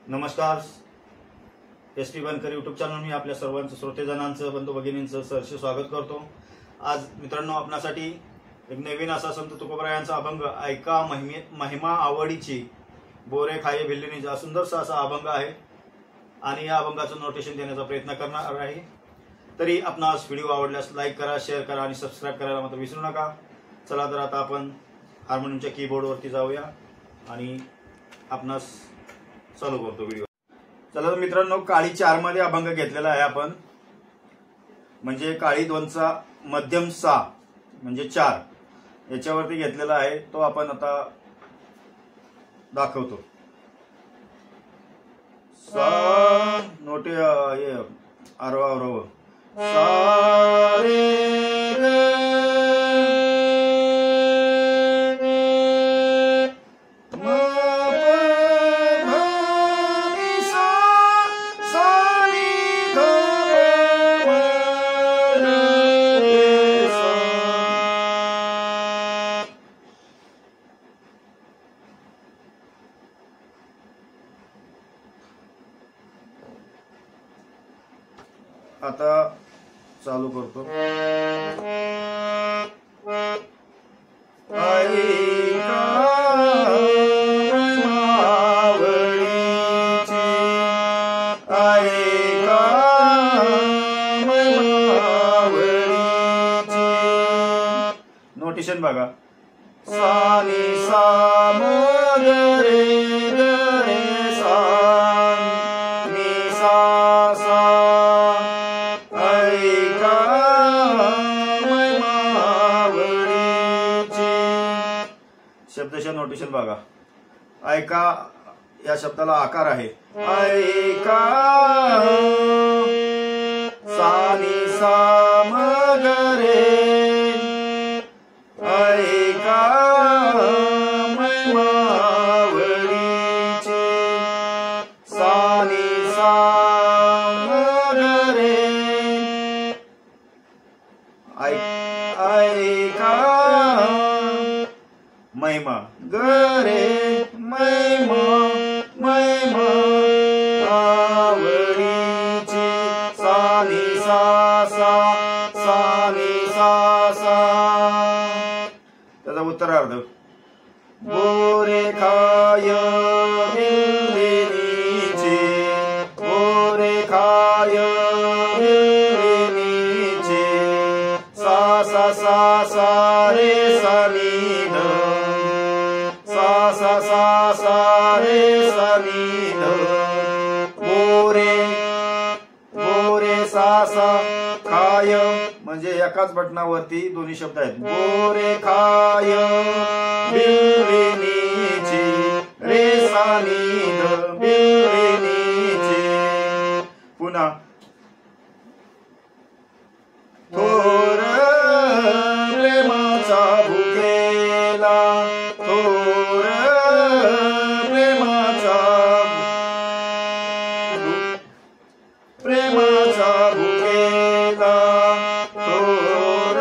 नमस्कार, एस.टी. बनकर YouTube channel मी आपल्या सर्वांचं श्रोतेजनांचं बंधू भगिनींचं सहर्ष स्वागत करतो। आज मित्रांनो आपणासाठी एक नवीन असा संत तुकोबरायांचा अभंग ऐका महिमा आवडीची बोरे खाये भिल्लीनी हा सुंदरसा असा अभंग आहे आणि या अभंगाचं नोटेशन देण्याचा प्रयत्न करणार आहे। तरी आपणास व्हिडिओ आवडल्यास लाईक करा, शेअर करा आणि सबस्क्राइब करायला मात्र विसरू नका। चला तर आता आपण हार्मोनियमच्या कीबोर्डवरती जाऊया आणि आपणास चालू करतो व्हिडिओ। चला तर मित्रांनो, काळी 4 मध्ये अभंग घेतलेला आहे आपण, म्हणजे काळी 2चा मध्यम 6 म्हणजे 4 याच्यावरती घेतलेला आहे। तो आपण आता दाखवतो। सा नोटे आरोह आरोह सा रे आता चालू करतो। नोटेशन बघा, सा नि सा म ग रे ग रे सा नि सा सा शब्दशः नोटेशन बघा। ऐका या शब्दाला आकार आहे। ऐका सा नि सा म ग रे, ऐका महिमा आवडीची सा नि सा म ग रे, ऐका महिमा ग रे महिमा महिमा आवडीची सा नि सा सा सा नि सा सा। त्याचा उत्तरार्ध, बोरे खाय भिल्लीनीचे, बोरे खाय भिल्लीनीचे सा सा सा सा रे सा नि ध, सा सा सा सा रे सा नि ध, बोरे बोरे सा सा खाय म्हणजे एकाच बटनावरती दोन्ही शब्द आहेत। बोरे खाय भिल्लीनीचे रे सा नि ध भिल्लीनीचे। पुन्हा थोर प्रेमाचा भुकेला, थोर प्रेमाचा प्रेमाचा भुकेला, थोर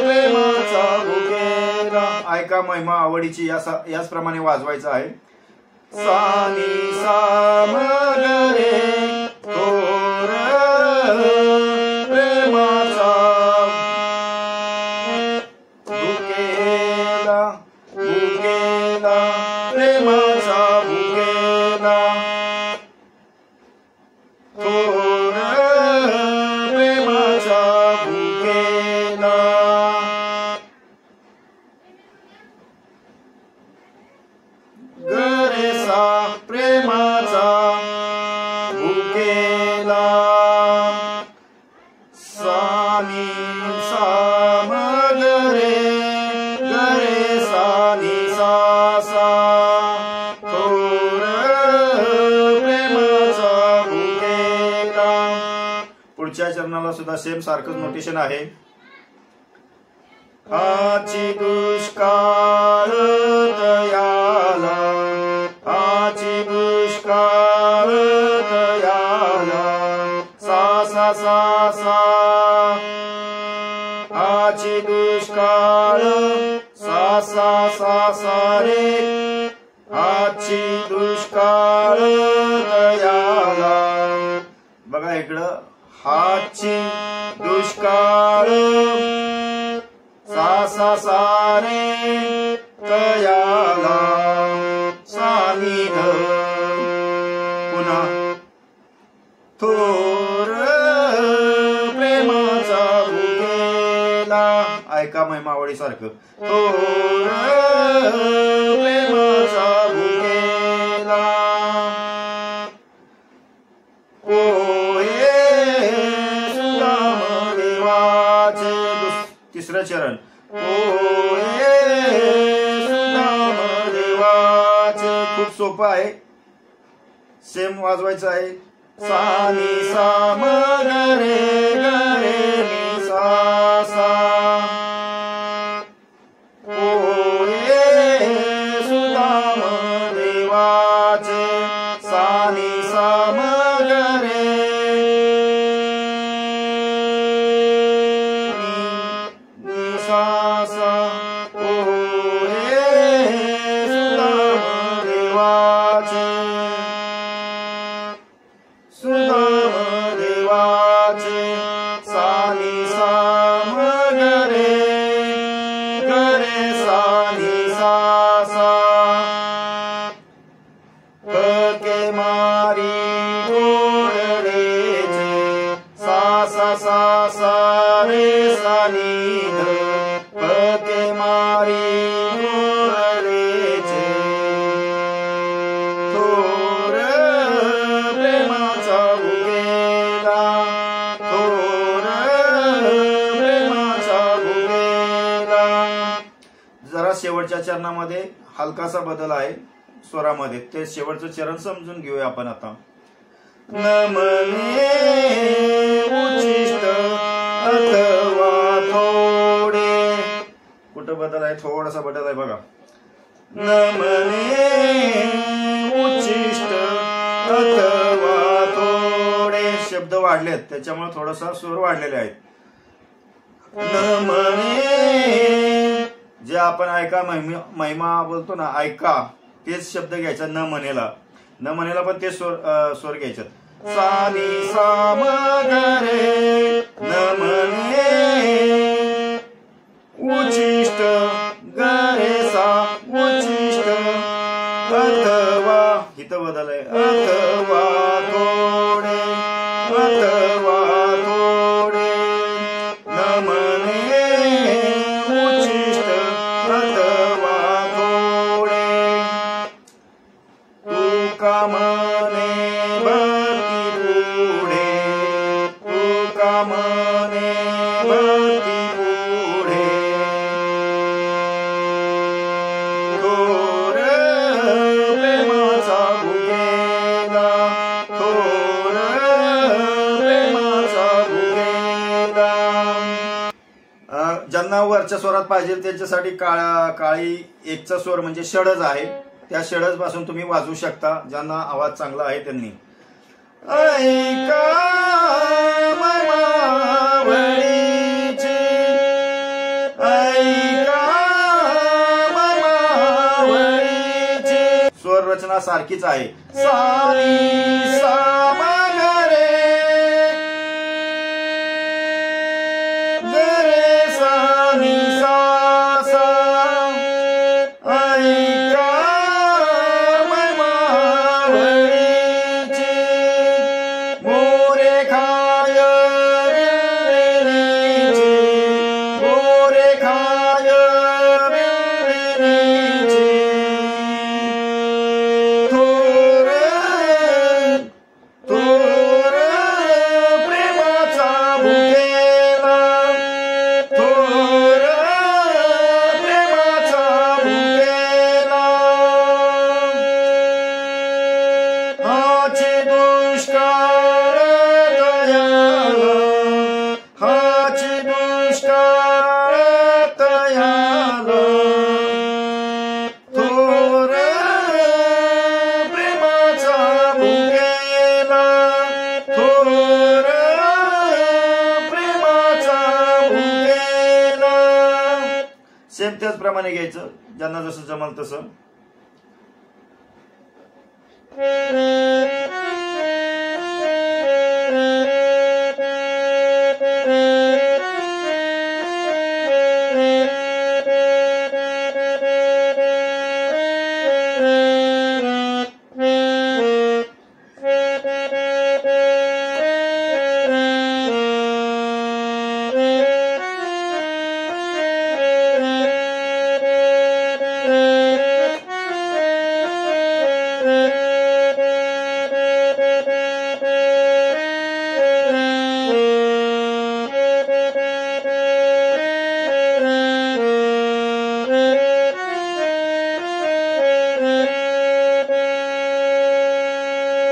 प्रेमाचा भुकेला। ऐका महिमा आवडीची याचप्रमाणे वाजवायचं आहे। सा नि सा म ग रे, थोर प्रेमाचा भुकेला, भुकेला प्रेमाचा भुकेला, थोर प्रेमाचा भुकेला। ग रे सा प्रेमाचा भुकेला, सा नि सा म ग रे ग रे सा नि सा सा, थोर प्रेमाचा भुकेला। पुढच्या चरणाला सुद्धा सेम सारखंच नोटेशन आहे। आची दुष्काळ दयाला, आची दुष्काळ दयाला सा सा सा सा, आची दुष्काळ सा सा सा सा रे, आची दुष्काळ इकडं. हाची दुष्काळ सा सा सा रे तयाला सानिध. पुन्हा थोर प्रेमाचा भुकेला. ऐका महिमावळी सारखं. थोर प्रेमाचा भुकेला. तिसरं चरण. खूप सोपं आहे, सेम वाजवायचं आहे. सा नि सा म ग रे ग रे नि सा सा. ओ ये सुदाम देवाचे सा नि सा म ग रे नि सा सा. ओ ये सुदाम देवाचे सुदाम देवाचे सा नि सा म ग रे ग रे सा नि सा सा. पके मारी गोडरेचे सा सा सा सा रे सा नि ध. पके मारी गोडरेचे थोर प्रेमाचा भुकेला. थोर प्रेमाचा भुकेला. जरा शेवटच्या चरणामध्ये हलकासा बदल आहे स्वरामध्ये, ते शेवटचं चरण समजून घेऊया आपण आता. नमने उचिष्ट अथवा थोडे. कुठं बदल आहे? थोडासा बदल आहे बघा. नमने उचिष्ट अथवा थोडे. शब्द वाढलेत त्याच्यामुळे थोडासा स्वर वाढलेले आहेत. नमने जे आपण ऐका महिमा बोलतो ना, ऐका तेच शब्द घ्यायचा. न म्हणेला, न म्हणेला पण ते स्वर घ्यायचे. सा नि सा म ग रे. न म्हणे उचिष्ट ग रे सा उचिष्ट. अथवा इथं बदल आहे. अथवा थोडे अथवा थोडे. न म्हणे उचिष्ट अथवा थोडे. तुका म्हणे भक्ती पुढे. तुका म्हणे भक्ती पुढे. थोर प्रेमाचा भुकेला. थोर प्रेमाचा भुकेला. ज्यांना वरच्या स्वरात पाहिजे त्यांच्यासाठी काळी एकचा स्वर म्हणजे षडज आहे, त्या षडज पासून तुम्ही वाजवू शकता. ज्यांना आवाज चांगला आहे त्यांनी. ऐका महिमावळीची. ऐका महिमावळीची. स्वर रचना सारखीच आहे. सा नि सा म ग रे ग रे सा नि सा सा. ऐका महिमावळीची. मोरे खाय रेणीची. मोरे खाय रेणीची. थोर थोर प्रेमाचा भुकेला. थोर प्रेमाचा भुकेला. हाची दुष्काळ दयाला. हाची दुष्काळ दयाला. थोर प्रेमाचा भुकेला. थोर प्रेमाचा भुकेला. सेम त्याचप्रमाणे घ्यायचं, ज्यांना जसं जमल तसं.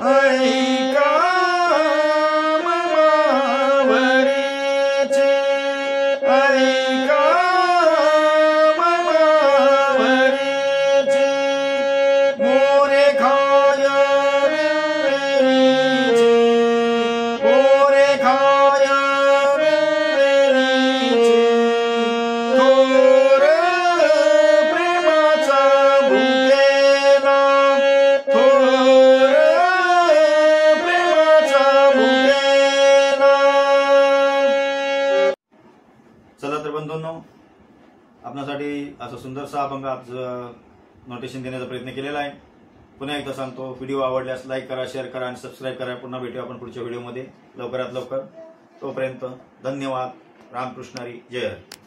ऐका ममावरीचे, ऐका ममावरीचे, मोरे खाय विंचवेरीचे, मोरे खाय विंचवेरीचे, थोर प्रेमाचा भुकेला, थोर प्रेमाचा भुकेला. चला तर बंधूंनो, आपणासाठी असं सुंदरसा अभंग आज नोटेशन देण्याचा प्रयत्न केलेला आहे. पुन्हा एकदा सांगतो, व्हिडिओ आवडल्यास लाईक करा, शेअर करा आणि सबस्क्राईब करा. पुन्हा भेटूया आपण पुढच्या व्हिडिओमध्ये लवकरात लवकर. तोपर्यंत धन्यवाद. रामकृष्ण हरी. जय हरी.